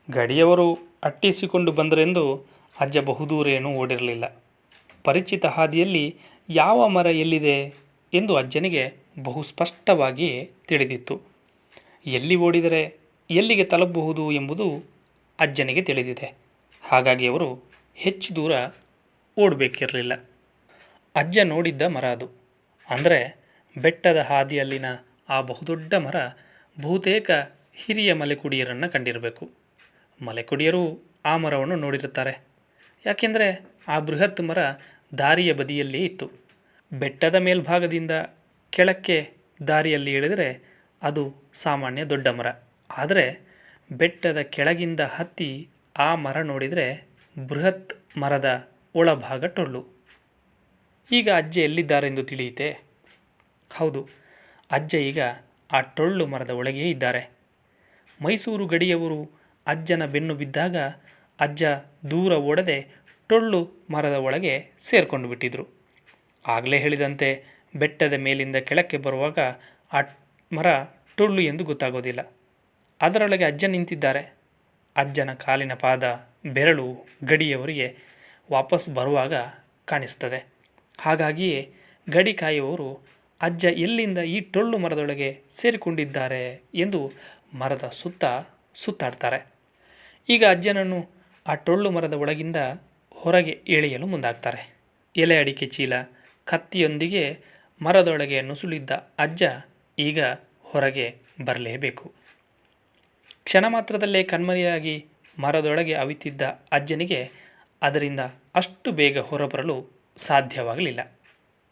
ಗಡಿಯವರು ಅಟ್ಟಿಸಿಕೊಂಡು ಬಂದರೆಂದು ಅಜ್ಜ ಬಹುದೂರೇನೂ ಓಡಿರಲಿಲ್ಲ. ಪರಿಚಿತ ಹಾದಿಯಲ್ಲಿ ಯಾವ ಮರ ಎಲ್ಲಿದೆ ಎಂದು ಅಜ್ಜನಿಗೆ ಬಹು ಸ್ಪಷ್ಟವಾಗಿ ತಿಳಿದಿತ್ತು. ಎಲ್ಲಿ ಓಡಿದರೆ ಎಲ್ಲಿಗೆ ತಲುಪಬಹುದು ಎಂಬುದು ಅಜ್ಜನಿಗೆ ತಿಳಿದಿದೆ. ಹಾಗಾಗಿ ಅವರು ಹೆಚ್ಚು ದೂರ ಓಡಬೇಕಿರಲಿಲ್ಲ. ಅಜ್ಜ ನೋಡಿದ್ದ ಮರ ಅದು. ಅಂದರೆ ಬೆಟ್ಟದ ಹಾದಿಯಲ್ಲಿನ ಆ ಬಹುದೊಡ್ಡ ಮರ ಬಹುತೇಕ ಹಿರಿಯ ಮಲೆಕುಡಿಯರನ್ನು ಕಂಡಿರಬೇಕು. ಮಲೆಕುಡಿಯರು ಆ ಮರವನ್ನು ನೋಡಿರುತ್ತಾರೆ. ಯಾಕೆಂದರೆ ಆ ಬೃಹತ್ ಮರ ದಾರಿಯ ಬದಿಯಲ್ಲೇ ಇತ್ತು. ಬೆಟ್ಟದ ಮೇಲ್ಭಾಗದಿಂದ ಕೆಳಕ್ಕೆ ದಾರಿಯಲ್ಲಿ ಇಳಿದರೆ ಅದು ಸಾಮಾನ್ಯ ದೊಡ್ಡ ಮರ. ಆದರೆ ಬೆಟ್ಟದ ಕೆಳಗಿಂದ ಹತ್ತಿ ಆ ಮರ ನೋಡಿದರೆ ಬೃಹತ್ ಮರದ ಒಳಭಾಗ ಟೊಳ್ಳು. ಈಗ ಅಜ್ಜ ಎಲ್ಲಿದ್ದಾರೆಂದು ತಿಳಿಯಿತೆ? ಹೌದು, ಅಜ್ಜ ಈಗ ಆ ಟೊಳ್ಳು ಮರದ ಒಳಗೆಯೇ ಇದ್ದಾರೆ. ಮೈಸೂರು ಗಡಿಯವರು ಅಜ್ಜನ ಬೆನ್ನು ಬಿದ್ದಾಗ ಅಜ್ಜ ದೂರ ಓಡದೆ ಟೊಳ್ಳು ಮರದ ಒಳಗೆ ಸೇರಿಕೊಂಡು ಬಿಟ್ಟಿದ್ರು. ಆಗಲೇ ಹೇಳಿದಂತೆ ಬೆಟ್ಟದ ಮೇಲಿಂದ ಕೆಳಕ್ಕೆ ಬರುವಾಗ ಆ ಮರ ಟೊಳ್ಳು ಎಂದು ಗೊತ್ತಾಗೋದಿಲ್ಲ. ಅದರೊಳಗೆ ಅಜ್ಜ ನಿಂತಿದ್ದಾರೆ. ಅಜ್ಜನ ಕಾಲಿನ ಪಾದ ಬೆರಳು ಗಡಿಯವರಿಗೆ ವಾಪಸ್ ಬರುವಾಗ ಕಾಣಿಸ್ತದೆ. ಹಾಗಾಗಿಯೇ ಗಡಿ ಕಾಯುವವರು ಅಜ್ಜ ಎಲ್ಲಿಂದ ಈ ಟೊಳ್ಳು ಮರದೊಳಗೆ ಸೇರಿಕೊಂಡಿದ್ದಾರೆ ಎಂದು ಮರದ ಸುತ್ತ ಸುತ್ತಾಡ್ತಾರೆ. ಈಗ ಅಜ್ಜನನ್ನು ಆ ಟೊಳ್ಳು ಮರದ ಒಳಗಿಂದ ಹೊರಗೆ ಎಳೆಯಲು ಮುಂದಾಗ್ತಾರೆ. ಎಲೆ ಅಡಿಕೆ ಚೀಲ, ಕತ್ತಿಯೊಂದಿಗೆ ಮರದೊಳಗೆ ನುಸುಳಿದ್ದ ಅಜ್ಜ ಈಗ ಹೊರಗೆ ಬರಲೇಬೇಕು. ಕ್ಷಣ ಮಾತ್ರದಲ್ಲೇ ಕಣ್ಮರೆಯಾಗಿ ಮರದೊಳಗೆ ಅವಿತಿದ್ದ ಅಜ್ಜನಿಗೆ ಅದರಿಂದ ಅಷ್ಟು ಬೇಗ ಹೊರಬರಲು ಸಾಧ್ಯವಾಗಲಿಲ್ಲ.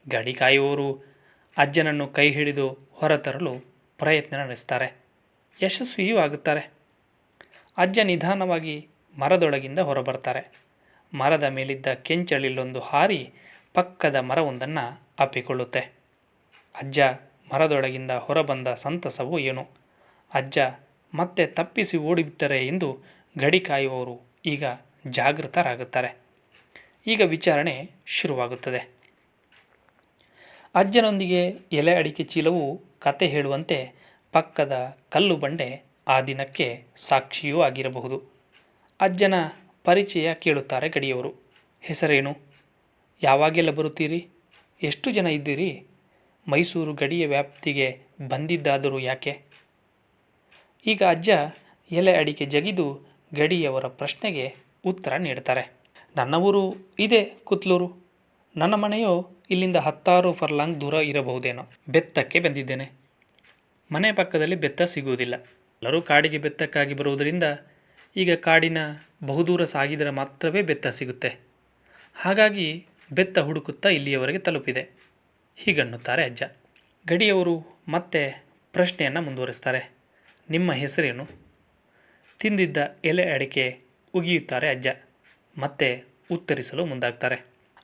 ಗಡಿ ಕಾಯುವವರು ಅಜ್ಜನನ್ನು ಕೈ ಹಿಡಿದು ಹೊರತರಲು ಪ್ರಯತ್ನ ನಡೆಸ್ತಾರೆ. ಯಶಸ್ವಿಯೂ ಆಗುತ್ತಾರೆ. ಅಜ್ಜ ನಿಧಾನವಾಗಿ ಮರದೊಳಗಿಂದ ಹೊರಬರ್ತಾರೆ. ಮರದ ಮೇಲಿದ್ದ ಕೆಂಚಳಿಲ್ಲೊಂದು ಹಾರಿ ಪಕ್ಕದ ಮರವೊಂದನ್ನು ಅಪ್ಪಿಕೊಳ್ಳುತ್ತೆ. ಅಜ್ಜ ಮರದೊಳಗಿಂದ ಹೊರಬಂದ ಸಂತಸವೋ ಏನೋ. ಅಜ್ಜ ಮತ್ತೆ ತಪ್ಪಿಸಿ ಓಡಿಬಿಟ್ಟರೆ ಎಂದು ಗಡಿ ಕಾಯುವವರು ಈಗ ಜಾಗೃತರಾಗುತ್ತಾರೆ. ಈಗ ವಿಚಾರಣೆ ಶುರುವಾಗುತ್ತದೆ. ಅಜ್ಜನೊಂದಿಗೆ ಎಲೆ ಅಡಿಕೆ ಚೀಲವು ಕತೆ ಹೇಳುವಂತೆ ಪಕ್ಕದ ಕಲ್ಲು ಬಂಡೆ ಆ ದಿನಕ್ಕೆ ಸಾಕ್ಷಿಯೂ ಆಗಿರಬಹುದು. ಅಜ್ಜನ ಪರಿಚಯ ಕೇಳುತ್ತಾರೆ ಗಡಿಯವರು. ಹೆಸರೇನು? ಯಾವಾಗೆಲ್ಲ ಬರುತ್ತೀರಿ? ಎಷ್ಟು ಜನ ಇದ್ದೀರಿ? ಮೈಸೂರು ಗಡಿಯ ವ್ಯಾಪ್ತಿಗೆ ಬಂದಿದ್ದಾದರೂ ಯಾಕೆ? ಈಗ ಅಜ್ಜ ಎಲೆ ಅಡಿಕೆ ಜಗಿದು ಗಡಿಯವರ ಪ್ರಶ್ನೆಗೆ ಉತ್ತರ ನೀಡ್ತಾರೆ. ನನ್ನ ಊರು ಇದೇ ಕುತ್ಲೂರು. ನನ್ನ ಮನೆಯೋ ಇಲ್ಲಿಂದ 10 ಫರ್ಲಾಂಗ್ ದೂರ ಇರಬಹುದೇನೋ. ಬೆತ್ತಕ್ಕೆ ಬಂದಿದ್ದೇನೆ. ಮನೆ ಪಕ್ಕದಲ್ಲಿ ಬೆತ್ತ ಸಿಗುವುದಿಲ್ಲ. ಎಲ್ಲರೂ ಕಾಡಿಗೆ ಬೆತ್ತಕ್ಕಾಗಿ ಬರುವುದರಿಂದ ಈಗ ಕಾಡಿನ ಬಹುದೂರ ಸಾಗಿದರೆ ಮಾತ್ರವೇ ಬೆತ್ತ ಸಿಗುತ್ತೆ. ಹಾಗಾಗಿ ಬೆತ್ತ ಹುಡುಕುತ್ತಾ ಇಲ್ಲಿಯವರೆಗೆ ತಲುಪಿದೆ ಹೀಗನ್ನುತ್ತಾರೆ ಅಜ್ಜ. ಗಡಿಯವರು ಮತ್ತೆ ಪ್ರಶ್ನೆಯನ್ನು ಮುಂದುವರಿಸ್ತಾರೆ. ನಿಮ್ಮ ಹೆಸರೇನು? ತಿಂದಿದ್ದ ಎಲೆ ಅಡಿಕೆ ಉಗಿಯುತ್ತಾರೆ ಅಜ್ಜ. ಮತ್ತೆ ಉತ್ತರಿಸಲು ಮುಂದಾಗ್ತಾರೆ.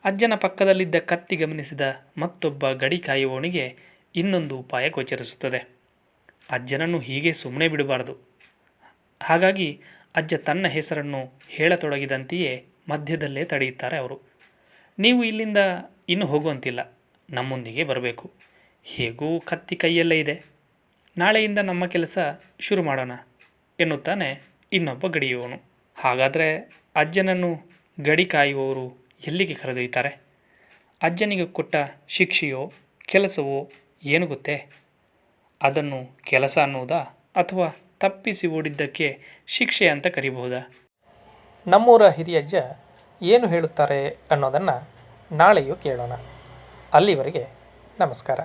ಅಜ್ಜನ ಪಕ್ಕದಲ್ಲಿದ್ದ ಕತ್ತಿ ಗಮನಿಸಿದ ಮತ್ತೊಬ್ಬ ಗಡಿ ಕಾಯುವವನಿಗೆ ಇನ್ನೊಂದು ಉಪಾಯ ಗೋಚರಿಸುತ್ತದೆ. ಅಜ್ಜನನ್ನು ಹೀಗೆ ಸುಮ್ಮನೆ ಬಿಡಬಾರದು. ಹಾಗಾಗಿ ಅಜ್ಜ ತನ್ನ ಹೆಸರನ್ನು ಹೇಳತೊಡಗಿದಂತೆಯೇ ಮಧ್ಯದಲ್ಲೇ ತಡೆಯುತ್ತಾರೆ ಅವರು. ನೀವು ಇಲ್ಲಿಂದ ಇನ್ನು ಹೋಗುವಂತಿಲ್ಲ, ನಮ್ಮೊಂದಿಗೆ ಬರಬೇಕು. ಹೇಗೂ ಕತ್ತಿ ಕೈಯಲ್ಲೇ ಇದೆ. ನಾಳೆಯಿಂದ ನಮ್ಮ ಕೆಲಸ ಶುರು ಮಾಡೋಣ ಎನ್ನುತ್ತಾನೆ ಇನ್ನೊಬ್ಬ ಗಡಿಯುವವನು. ಹಾಗಾದರೆ ಅಜ್ಜನನ್ನು ಗಡಿ ಕಾಯುವವರು ಎಲ್ಲಿಗೆ ಕರೆದೊಯ್ತಾರೆ? ಅಜ್ಜನಿಗೆ ಕೊಟ್ಟ ಶಿಕ್ಷೆಯೋ ಕೆಲಸವೋ ಏನು ಗೊತ್ತೇ? ಅದನ್ನು ಕೆಲಸ ಅನ್ನುವುದಾ ಅಥವಾ ತಪ್ಪಿಸಿ ಓಡಿದ್ದಕ್ಕೆ ಶಿಕ್ಷೆ ಅಂತ ಕರಿಬಹುದಾ? ನಮ್ಮೂರ ಹಿರಿಯಜ್ಜ ಏನು ಹೇಳುತ್ತಾರೆ ಅನ್ನೋದನ್ನು ನಾಳೆಯೂ ಕೇಳೋಣ. ಅಲ್ಲಿವರೆಗೆ ನಮಸ್ಕಾರ.